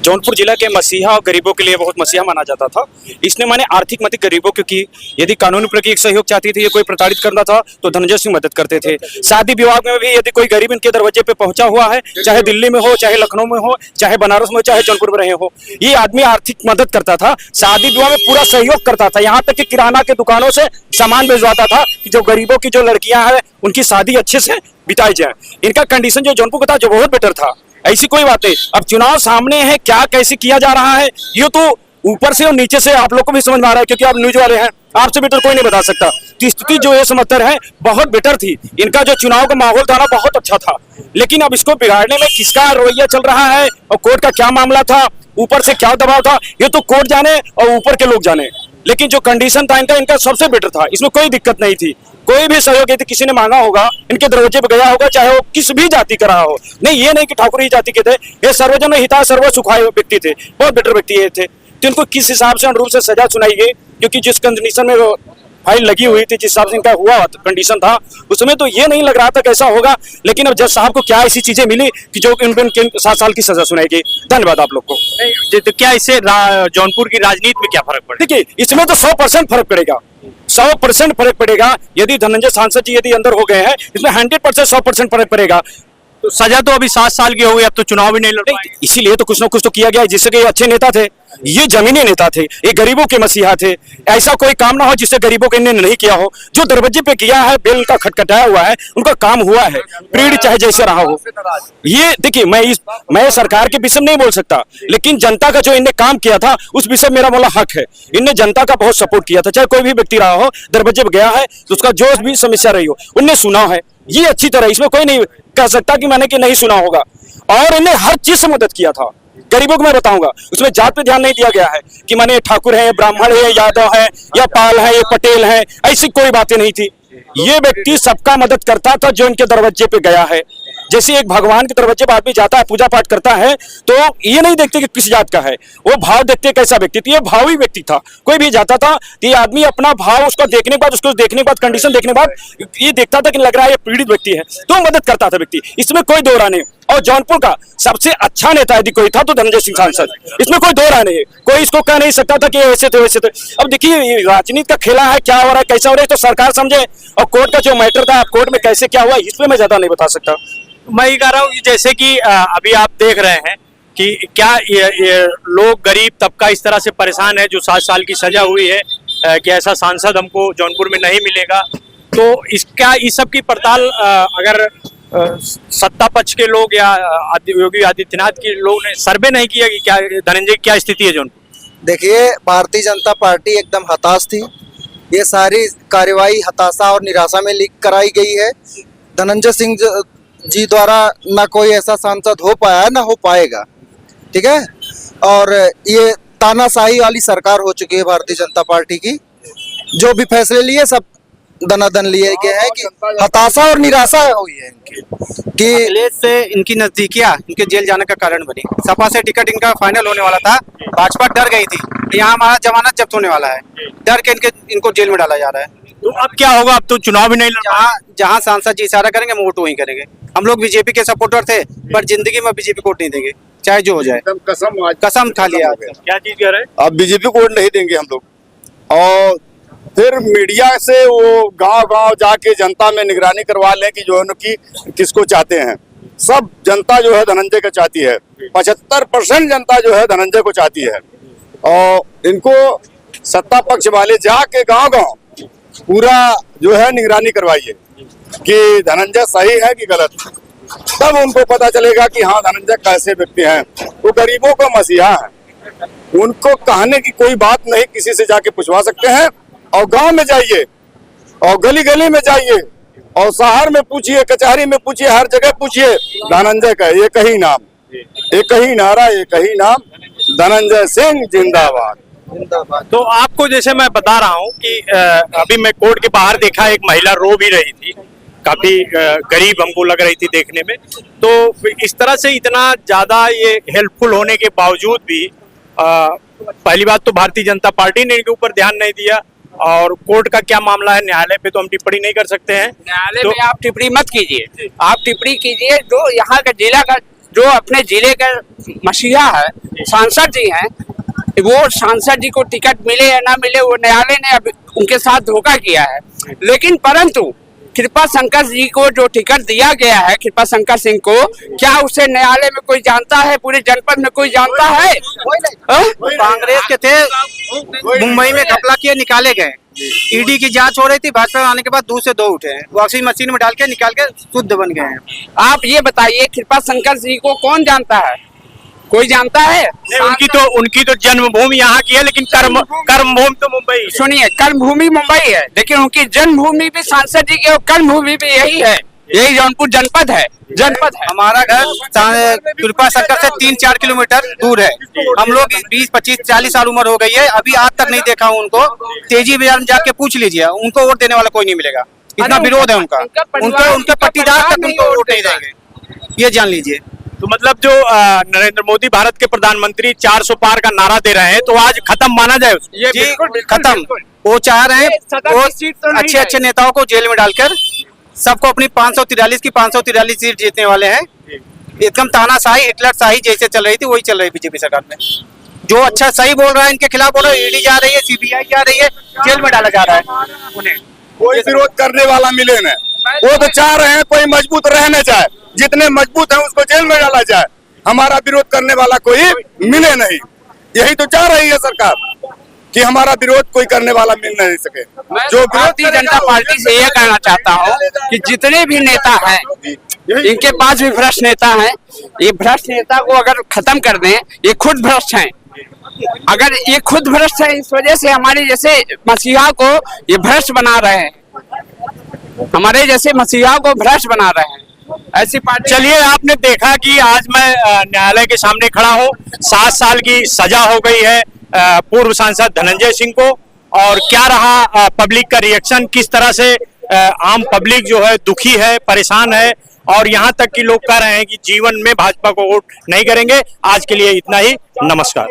जौनपुर जिला के मसीहा और गरीबों के लिए बहुत मसीहा माना जाता था। इसने माने आर्थिक मदद गरीबों की यदि कानूनी प्रक्रिया सहयोग चाहती थी या कोई प्रताड़ित करना था तो धनंजय सिंह मदद करते थे। शादी विवाह में भी यदि कोई गरीब इनके दरवाजे पे पहुंचा हुआ है, चाहे दिल्ली में हो, चाहे लखनऊ में हो, चाहे बनारस में हो, चाहे जौनपुर में रहे हो, ये आदमी आर्थिक मदद करता था, शादी विवाह में पूरा सहयोग करता था। यहाँ तक कि किराना के दुकानों से सामान भिजवाता था कि जो गरीबों की जो लड़कियां हैं उनकी शादी अच्छे से बिताई जाए। इनका कंडीशन जो जौनपुर का था जो बहुत बेटर था। ऐसी कोई बात नहीं। अब चुनाव सामने है, क्या कैसे किया जा रहा है ये तो ऊपर से और नीचे से आप लोग को भी समझ में आ रहा है, क्योंकि आप न्यूज वाले हैं, आपसे बेटर कोई नहीं बता सकता। तो स्थिति जो ये समझतर है बहुत बेटर थी। इनका जो चुनाव का माहौल था ना बहुत अच्छा था, लेकिन अब इसको बिगाड़ने में किसका रवैया चल रहा है और कोर्ट का क्या मामला था, ऊपर से क्या दबाव था, ये तो कोर्ट जाने और ऊपर के लोग जाने। लेकिन जो कंडीशन था इनका सबसे बेटर था, इसमें कोई दिक्कत नहीं थी। कोई भी सहयोग यदि किसी ने मांगा होगा, इनके दरवाजे पे गया होगा, चाहे वो किस भी जाति का रहा हो। नहीं, ये नहीं कि ठाकुर ही जाति के थे, ये सर्वजन हिता सर्व सुखाय व्यक्ति थे, बहुत बेटर व्यक्ति ये थे। तो इनको किस हिसाब से अनुरूप से सजा सुनाई गई, क्योंकि जिस कंडीशन में फाइल लगी हुई थी, जिस हिसाब से इनका हुआ कंडीशन था, उसमें तो ये नहीं लग रहा था कैसा होगा। लेकिन अब जज साहब को क्या ऐसी चीजें मिली कि जो इनको 7 साल की सजा सुनाई गई। धन्यवाद आप लोग को। तो क्या इससे जौनपुर की राजनीति में क्या फर्क पड़ेगा? देखिए, इसमें तो 100% फर्क पड़ेगा, 100% फर्क पड़ेगा। यदि धनंजय सांसद जी यदि अंदर हो गए हैं, इसमें 100% 100% फर्क पड़ेगा। तो सजा तो अभी 7 साल की हो गई, अब तो चुनाव भी नहीं लड़ पाएंगे। इसीलिए तो कुछ ना कुछ तो किया गया है, जिससे कि ये अच्छे नेता थे, ये जमीनी नेता थे, ये गरीबों के मसीहा थे। ऐसा कोई काम ना हो जिससे गरीबों के इन्होंने नहीं किया हो। जो दरवाजे पे किया है, बिल का खटखटाया हुआ है, उनका काम हुआ है, पीड़ चाहे जैसे रहा हो। ये देखिए, मैं सरकार के विषय में नहीं बोल सकता, लेकिन जनता का जो इनने काम किया था उस विषय मेरा बोला हक है। इनने जनता का बहुत सपोर्ट किया था, चाहे कोई भी व्यक्ति रहा हो, दरवाजे पे गया है तो उसका जो भी समस्या रही हो उनने सुना है। ये अच्छी तरह, इसमें कोई नहीं कह सकता कि मैंने कि नहीं सुना होगा। और इन्हें हर चीज से मदद किया था। गरीबों को मैं बताऊंगा, उसमें जात पे ध्यान नहीं दिया गया है कि माने ठाकुर है, ब्राह्मण है, यादव है, या पाल है, या पटेल है, ऐसी कोई बातें नहीं थी। ये व्यक्ति सबका मदद करता था जो इनके दरवाजे पे गया है। जैसे एक भगवान के दरवाजे पे आदमी जाता है, पूजा पाठ करता है, तो ये नहीं देखते कि किस जात का है, वो भाव देखते कैसा व्यक्ति। तो ये भावी व्यक्ति था। कोई भी जाता था तो ये आदमी अपना भाव उसको देखने के बाद कंडीशन देखने के बाद ये देखता था कि लग रहा है ये पीड़ित व्यक्ति है, तो मदद करता था व्यक्ति। इसमें कोई दो राय नहीं। और जौनपुर का सबसे अच्छा नेता यदि कोई था तो धनंजय सिंह सांसद, इसमें कोई दो राय नहीं है। कोई इसको कह नहीं सकता था कि ऐसे थे वैसे थे। अब देखिए, राजनीति का खेला है, क्या हो रहा है, कैसा हो रहा है, तो सरकार समझे। और कोर्ट का जो मैटर था, कोर्ट में कैसे क्या हुआ, इसमें मैं ज्यादा नहीं बता सकता। मैं ये कह रहा हूँ कि जैसे कि अभी आप देख रहे हैं कि क्या ये लोग, गरीब तबका इस तरह से परेशान है, जो 7 साल की सजा हुई है कि ऐसा सांसद हमको जौनपुर में नहीं मिलेगा। तो इसका इस सब की पड़ताल अगर सत्ता पक्ष के लोग या योगी आदित्यनाथ के लोग ने सर्वे नहीं किया कि क्या धनंजय क्या स्थिति है जौनपुर? देखिए, भारतीय जनता पार्टी एकदम हताश थी। ये सारी कार्यवाही हताशा और निराशा में लीक कराई गई है। धनंजय सिंह जी द्वारा ना कोई ऐसा सांसद हो पाया है, ना हो पाएगा। ठीक है, और ये तानाशाही वाली सरकार हो चुकी है भारतीय जनता पार्टी की। जो भी फैसले लिए सब दनादन लिए गए हैं कि हताशा और निराशा हुई है इनकी कि अखिलेश से इनकी नजदीकियां इनके जेल जाने का कारण बनी। सपा से टिकट इनका फाइनल होने वाला था, भाजपा डर गई थी यहाँ हमारा जमानत जब्त होने वाला है, डर के इनको जेल में डाला जा रहा है। तो अब क्या होगा? अब तो चुनाव भी नहीं लड़ जहाँ सांसद जी इशारा करेंगे हम वोट वहीं करेंगे। हम लोग बीजेपी के सपोर्टर थे, पर जिंदगी में बीजेपी को वोट नहीं देंगे, चाहे जो हो जाए। कसम खा लिया। क्या चीज कह रहे हैं? अब बीजेपी को वोट नहीं देंगे हम लोग। और फिर मीडिया से वो गांव-गांव जाके जनता में निगरानी करवा लें कि जो है कि किसको चाहते हैं। सब जनता जो है धनंजय को चाहती है, 75% जनता जो है धनंजय को चाहती है। और इनको सत्ता पक्ष वाले जाके गांव-गांव पूरा जो है निगरानी करवाइए कि धनंजय सही है कि गलत, तब उनको पता चलेगा कि हाँ धनंजय कैसे व्यक्ति हैं। वो गरीबों का मसीहा है, उनको कहने की कोई बात नहीं, किसी से जाके पूछवा सकते हैं। और गांव में जाइए और गली गली में जाइए और शहर में पूछिए, कचहरी में पूछिए, हर जगह पूछिए, धनंजय का एक ही नाम, एक ही नारा, एक ही नाम, धनंजय सिंह जिंदाबाद। तो आपको जैसे मैं बता रहा हूँ कि अभी मैं कोर्ट के बाहर देखा, एक महिला रो भी रही थी, काफी गरीब हमको लग रही थी देखने में। तो इस तरह से इतना ज्यादा ये हेल्पफुल होने के बावजूद भी पहली बात तो भारतीय जनता पार्टी ने इनके ऊपर ध्यान नहीं दिया। और कोर्ट का क्या मामला है, न्यायालय पे तो हम टिप्पणी नहीं कर सकते हैं। न्यायालय में आप टिप्पणी मत कीजिए, आप टिप्पणी कीजिए जो यहाँ का जिला का जो अपने जिले के मसीहा है, सांसद जी हैं, वो सांसद जी को टिकट मिले या ना मिले, वो न्यायालय ने अब उनके साथ धोखा किया है। लेकिन परंतु कृपा शंकर जी को जो टिकट दिया गया है, कृपा शंकर सिंह को, क्या उसे न्यायालय में कोई जानता है? पूरे जनपद में कोई जानता है? कांग्रेस के थे, मुंबई में घपला किए निकाले गए। ईडी की जांच हो रही थी, भाजपा आने के बाद 2 से 2 उठे हैं, वॉशिंग मशीन में डाल के निकाल के शुद्ध बन गए हैं। आप ये बताइए, कृपा शंकर जी को कौन जानता है? कोई जानता है? उनकी तो जन्मभूमि यहाँ की है, लेकिन कर्मभूमि तो मुंबई है। सुनिए, कर्मभूमि मुंबई है, लेकिन उनकी जन्मभूमि भी सांसद जी की और कर्मभूमि भी यही है, यही जौनपुर जनपद है। हमारा घर कृपा शंकर से 3-4 किलोमीटर दूर है। हम लोग 20, 25, 40 साल उम्र हो गई है, अभी आज तक नहीं देखा हूँ उनको। तेजी बाजार में जाके पूछ लीजिए, उनको वोट देने वाला कोई नहीं मिलेगा, इतना विरोध है उनका। उनके पट्टीदार तक उनको वोट नहीं देंगे, ये जान लीजिए। तो मतलब जो नरेंद्र मोदी भारत के प्रधानमंत्री 400 पार का नारा दे रहे हैं, तो आज खत्म माना जाए उसको? जी खत्म। वो चाह रहे हैं वो अच्छे नेताओं को जेल में डालकर सबको अपनी 543 की 543 सीट जीतने वाले हैं। एकदम तानाशाही, हिटलर शाही जैसे चल रही थी, वही चल रही बीजेपी सरकार में। जो अच्छा सही बोल रहा है इनके खिलाफ बोल रहा है, ईडी जा रही है, सीबीआई जा रही है, जेल में डाला जा रहा है उन्हें। कोई विरोध करने वाला मिले न, वो तो चाह रहे हैं कोई मजबूत रहना चाहे, जितने मजबूत है उसको जेल में डाला जाए, हमारा विरोध करने वाला कोई मिले नहीं। यही तो चाह रही है सरकार कि हमारा विरोध कोई करने वाला मिल नहीं सके। जो भारतीय जनता पार्टी से ये कहना चाहता हूँ कि जितने भी नेता हैं, इनके पास भी भ्रष्ट नेता हैं, ये भ्रष्ट नेता को अगर खत्म कर दें, ये खुद भ्रष्ट हैं। अगर ये खुद भ्रष्ट है, इस वजह से हमारे जैसे मसीहा को ये भ्रष्ट बना रहे हैं, हमारे जैसे मसीहा को भ्रष्ट बना रहे हैं ऐसी पार्टी। चलिए, आपने देखा कि आज मैं न्यायालय के सामने खड़ा हूँ। 7 साल की सजा हो गई है पूर्व सांसद धनंजय सिंह को, और क्या रहा पब्लिक का रिएक्शन, किस तरह से आम पब्लिक जो है दुखी है, परेशान है, और यहाँ तक कि लोग कह रहे हैं कि जीवन में भाजपा को वोट नहीं करेंगे। आज के लिए इतना ही, नमस्कार।